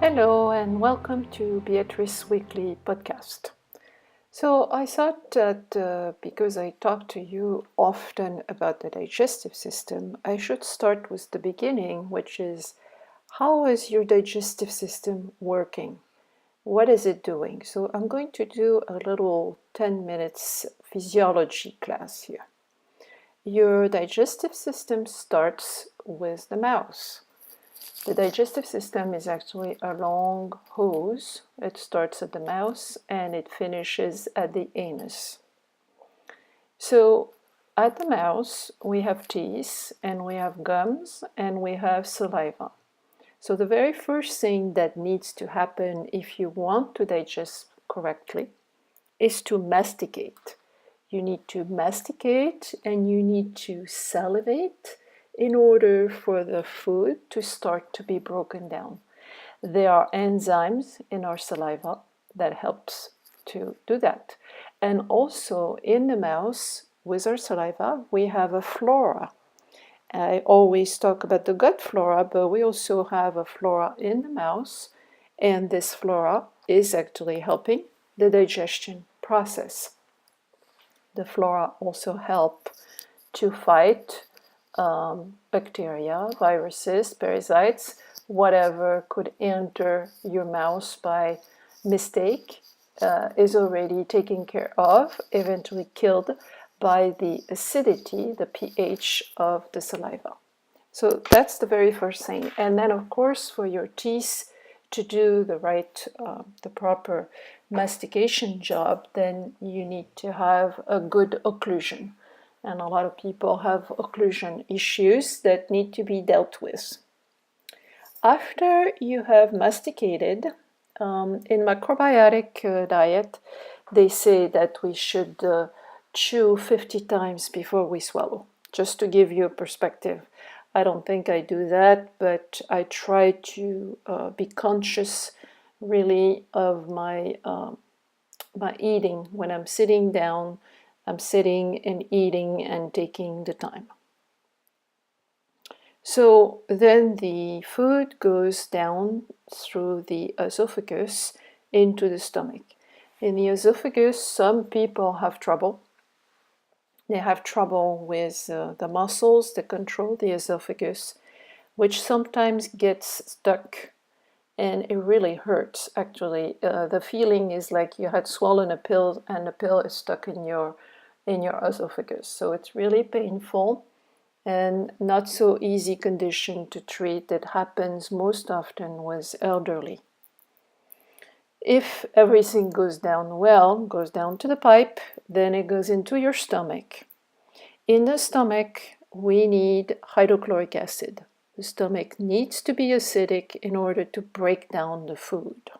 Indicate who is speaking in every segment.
Speaker 1: Hello and welcome to Beatrice Weekly Podcast. So I thought that because I talk to you often about the digestive system, I should start with the beginning, which is how is your digestive system working? What is it doing? So I'm going to do a little 10 minutes physiology class here. Your digestive system starts with the mouth. The digestive system is actually a long hose. It starts at the mouth and it finishes at the anus. So at the mouth, we have teeth and we have gums and we have saliva. So the very first thing that needs to happen if you want to digest correctly is to masticate. You need to masticate and you need to salivate in order for the food to start to be broken down. There are enzymes in our saliva that helps to do that. And also in the mouth, with our saliva, we have a flora. I always talk about the gut flora, but we also have a flora in the mouth, and this flora is actually helping the digestion process. The flora also help to fight bacteria, viruses, parasites, whatever could enter your mouth by mistake is already taken care of, eventually killed by the acidity, the pH of the saliva. So that's the very first thing. And then, of course, for your teeth to do the proper mastication job, then you need to have a good occlusion. And a lot of people have occlusion issues that need to be dealt with. After you have masticated, in macrobiotic diet, they say that we should chew 50 times before we swallow, just to give you a perspective. I don't think I do that, but I try to be conscious really of my eating. When I'm sitting down, I'm sitting and eating and taking the time. So then the food goes down through the esophagus into the stomach. In the esophagus, some people have trouble. They have trouble with the muscles that control the esophagus, which sometimes gets stuck, and it really hurts, actually. The feeling is like you had swallowed a pill and the pill is stuck in your esophagus. So it's really painful and not so easy condition to treat. It happens most often with elderly. If everything goes down well, goes down to the pipe, then it goes into your stomach. In the stomach, we need hydrochloric acid. The stomach needs to be acidic in order to break down the food.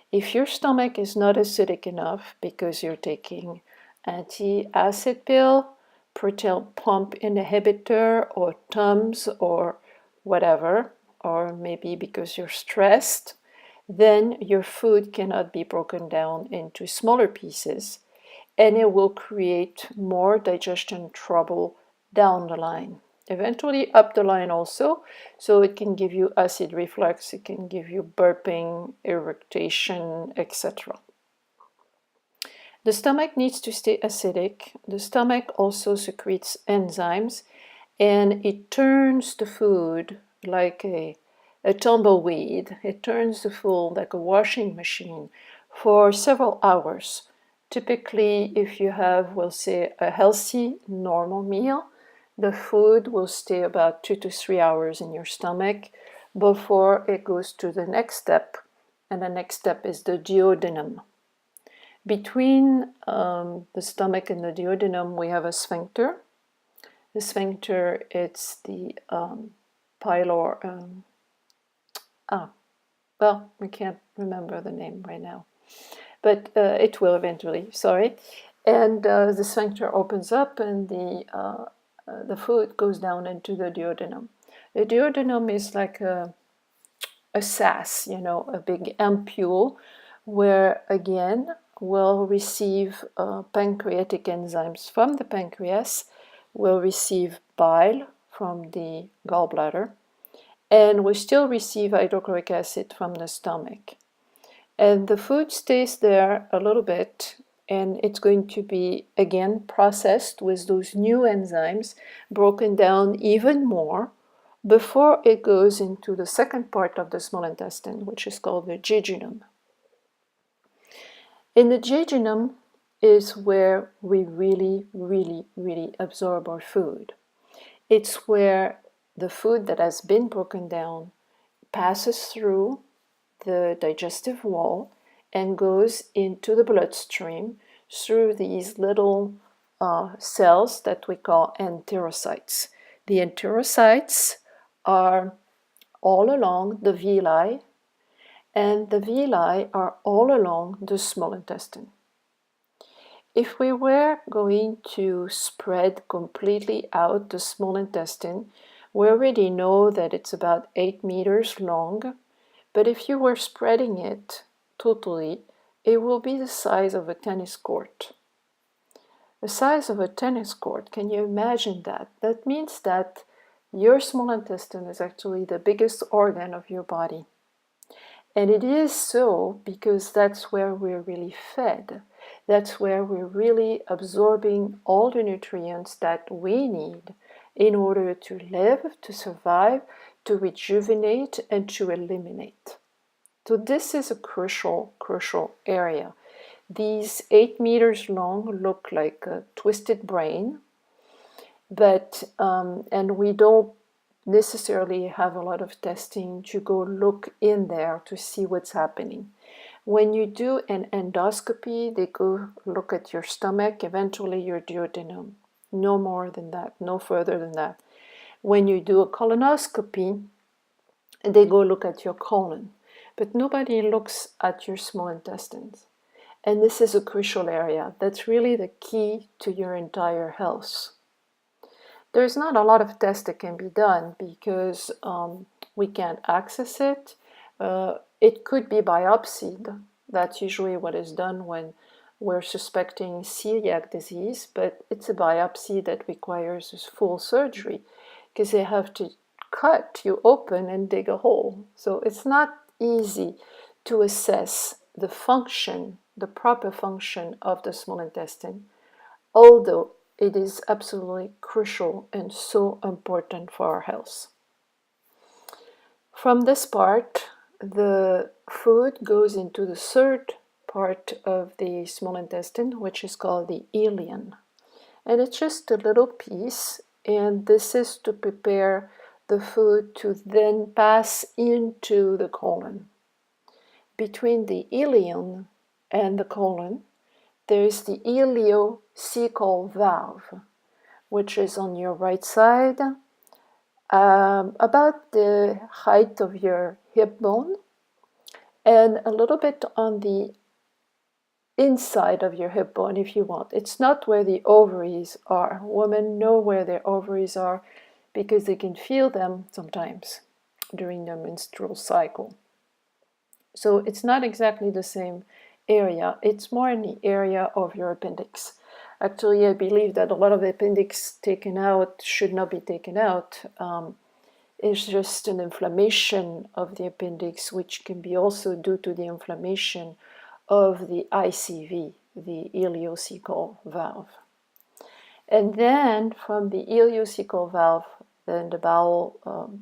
Speaker 1: If your stomach is not acidic enough because you're taking anti-acid pill, proton pump inhibitor, or Tums, or whatever, or maybe because you're stressed, then your food cannot be broken down into smaller pieces, and it will create more digestion trouble down the line. Eventually up the line also, so it can give you acid reflux, it can give you burping, irritation, etc. The stomach needs to stay acidic. The stomach also secretes enzymes, and it turns the food like a tumbleweed. It turns the food like a washing machine for several hours. Typically, if you have, we'll say, a healthy, normal meal, the food will stay about 2 to 3 hours in your stomach before it goes to the next step, and the next step is the duodenum. Between the stomach and the duodenum, we have a sphincter. The sphincter, it's the pylor. Well, we can't remember the name right now, but it will eventually. Sorry, and the sphincter opens up, and the food goes down into the duodenum. The duodenum is like a SAS, a big ampule, where again we'll receive pancreatic enzymes from the pancreas, we'll receive bile from the gallbladder, and we still receive hydrochloric acid from the stomach. And the food stays there a little bit, and it's going to be again processed with those new enzymes, broken down even more before it goes into the second part of the small intestine, which is called the jejunum. In the jejunum is where we really absorb our food. It's where the food that has been broken down passes through the digestive wall and goes into the bloodstream through these little cells that we call enterocytes. The enterocytes are all along the villi, and the villi are all along the small intestine. If we were going to spread completely out the small intestine, we already know that it's about 8 meters long, but if you were spreading it totally, it will be the size of a tennis court. The size of a tennis court, can you imagine that? That means that your small intestine is actually the biggest organ of your body. And it is so because that's where we're really fed. That's where we're really absorbing all the nutrients that we need in order to live, to survive, to rejuvenate, and to eliminate. So this is a crucial area. These 8 meters long look like a twisted brain, but and we don't necessarily have a lot of testing to go look in there to see what's happening. When you do an endoscopy, they go look at your stomach, eventually your duodenum. No more than that, no further than that. When you do a colonoscopy, they go look at your colon. But nobody looks at your small intestines. And this is a crucial area. That's really the key to your entire health. There's not a lot of tests that can be done because we can't access it. It could be biopsied. That's usually what is done when we're suspecting celiac disease, but it's a biopsy that requires full surgery because they have to cut you open and dig a hole. So it's not easy to assess the function, the proper function of the small intestine, although it is absolutely crucial and so important for our health. From this part, the food goes into the third part of the small intestine, which is called the ileon. And it's just a little piece, and this is to prepare the food to then pass into the colon. Between the ileon and the colon, there is the ileocecal valve, which is on your right side, about the height of your hip bone, and a little bit on the inside of your hip bone if you want. It's not where the ovaries are. Women know where their ovaries are because they can feel them sometimes during their menstrual cycle. So it's not exactly the same area. It's more in the area of your appendix. Actually, I believe that a lot of the appendix taken out should not be taken out. It's just an inflammation of the appendix, which can be also due to the inflammation of the ICV, the ileocecal valve. And then from the ileocecal valve, then the bowel,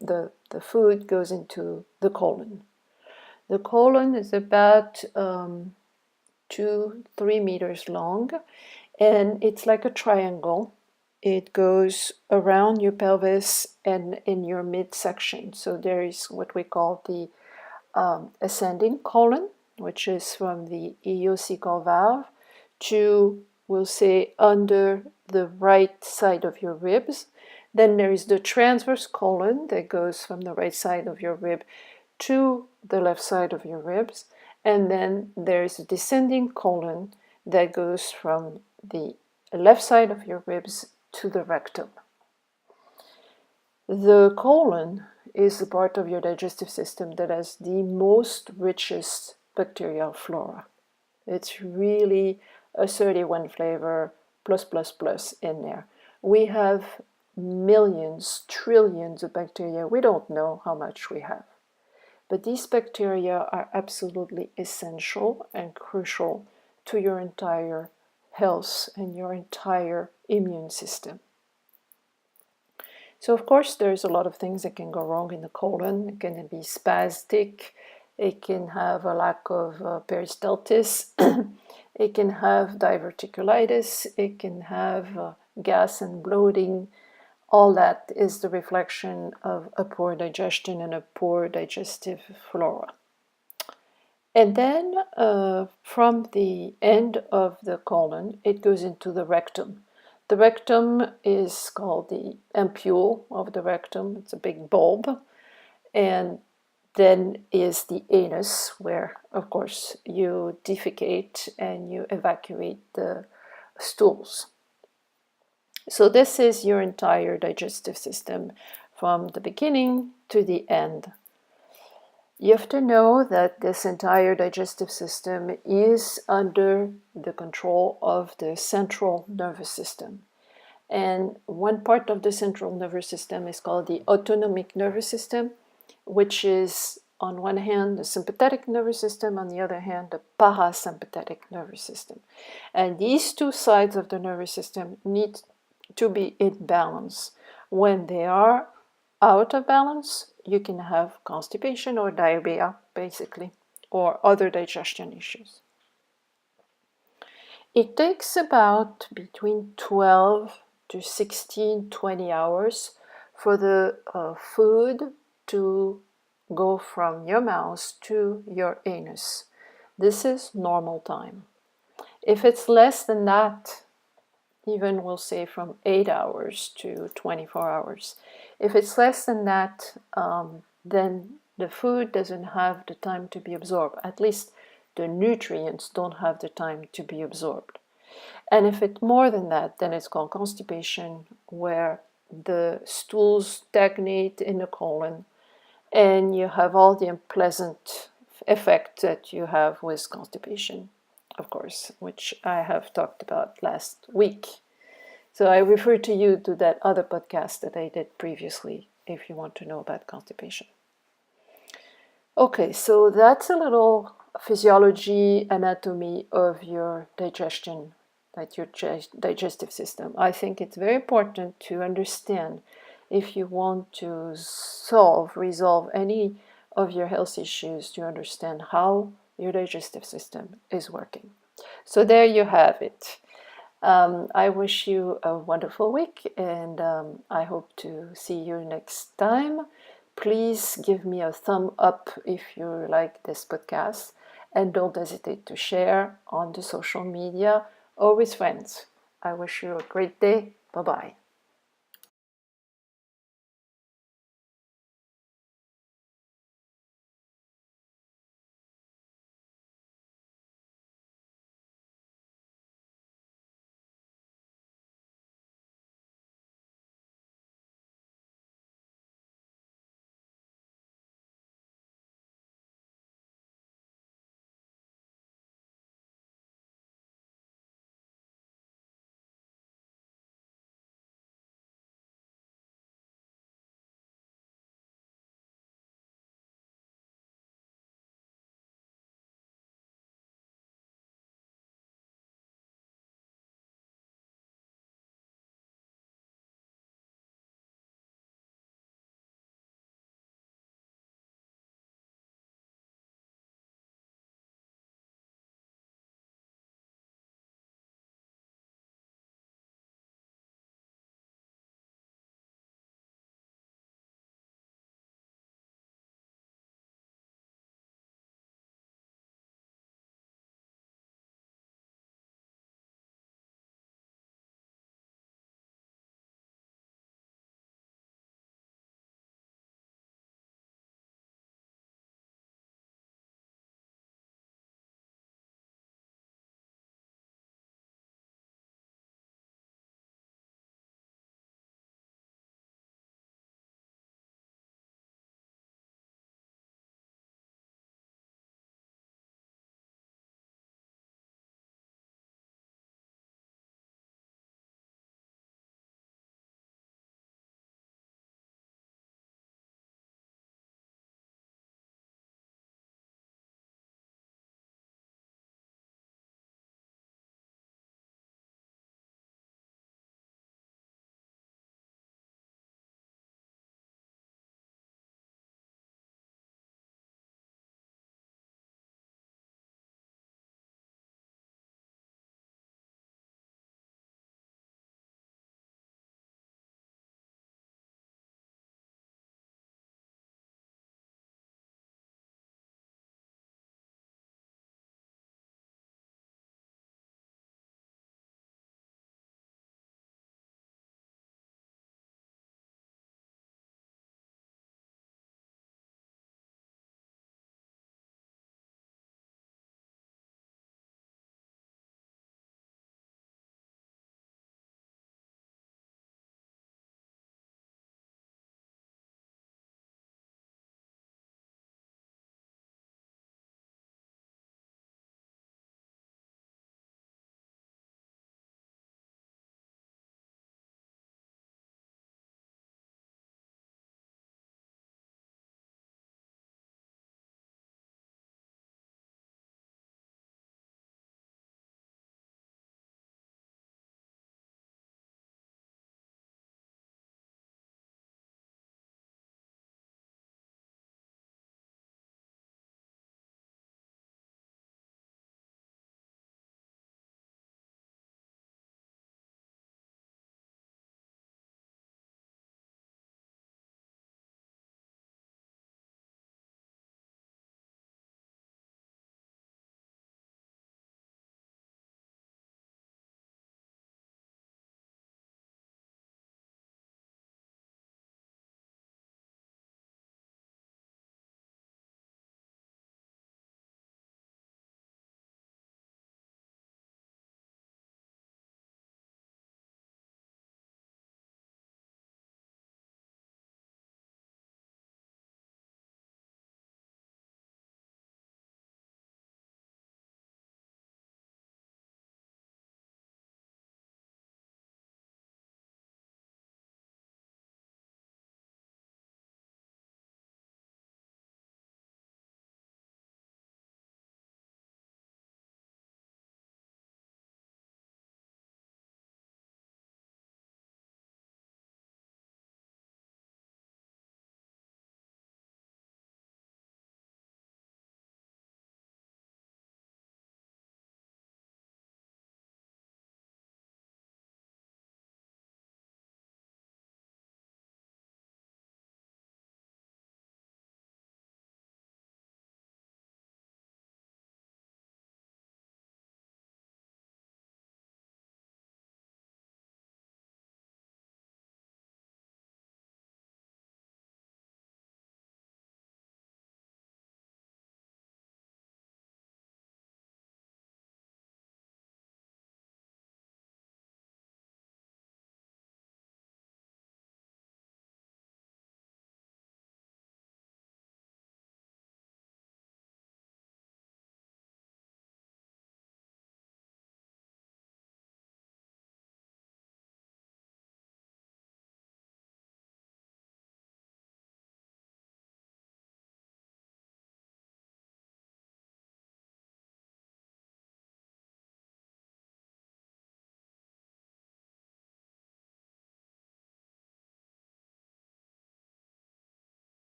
Speaker 1: the food goes into the colon. The colon is about 2-3 meters long, and it's like a triangle. It goes around your pelvis and in your midsection. So there is what we call the ascending colon, which is from the ileocecal valve to, we'll say, under the right side of your ribs. Then there is the transverse colon that goes from the right side of your rib to the left side of your ribs. And then there is a descending colon that goes from the left side of your ribs to the rectum. The colon is the part of your digestive system that has the most richest bacterial flora. It's really a 31 flavor plus in there. We have millions, trillions of bacteria. We don't know how much we have. But these bacteria are absolutely essential and crucial to your entire health and your entire immune system. So of course there's a lot of things that can go wrong in the colon. It can be spastic, it can have a lack of peristaltis, it can have diverticulitis, it can have gas and bloating. All that is the reflection of a poor digestion and a poor digestive flora. And then from the end of the colon, it goes into the rectum. The rectum is called the ampule of the rectum. It's a big bulb. And then is the anus, where, of course, you defecate and you evacuate the stools. So this is your entire digestive system from the beginning to the end. You have to know that this entire digestive system is under the control of the central nervous system. And one part of the central nervous system is called the autonomic nervous system, which is on one hand the sympathetic nervous system, on the other hand the parasympathetic nervous system. And these two sides of the nervous system need to be in balance. When they are out of balance, you can have constipation or diarrhea, basically, or other digestion issues. It takes about between 12 to 16, 20 hours for the food to go from your mouth to your anus. This is normal time. If it's less than that, even we'll say from 8 hours to 24 hours. If it's less than that, then the food doesn't have the time to be absorbed. At least the nutrients don't have the time to be absorbed. And if it's more than that, then it's called constipation, where the stools stagnate in the colon and you have all the unpleasant effects that you have with constipation, of course, which I have talked about last week. So I refer to you to that other podcast that I did previously if you want to know about constipation. Okay, so that's a little physiology, anatomy of your digestion, like your digestive system. I think it's very important to understand if you want to resolve any of your health issues, to understand how your digestive system is working. So there you have it. I wish you a wonderful week, and I hope to see you next time. Please give me a thumb up if you like this podcast, and don't hesitate to share on the social media or with friends. I wish you a great day. Bye-bye.